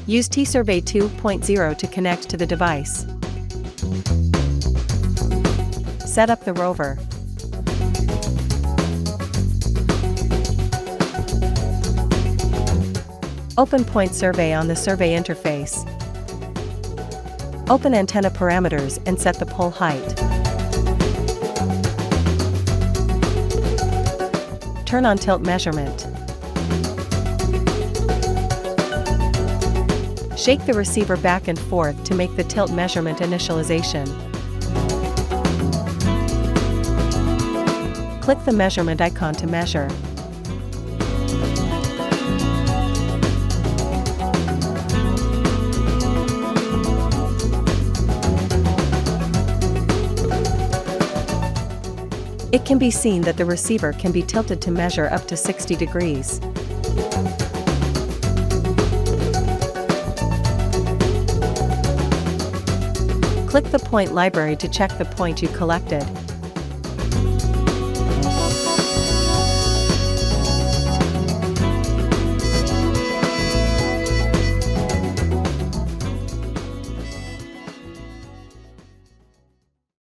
Use TSurvey2.0 to connect to the device. Set up the rover. Open point survey on the survey interface. Open antenna parameters and set the pole height. Turn on tilt measurement. Shake the receiver back and forth to make the tilt measurement initialization. Click the measurement icon to measure. It can be seen that the receiver can be tilted to measure up to 60 degrees. Click the point library to check the point you collected.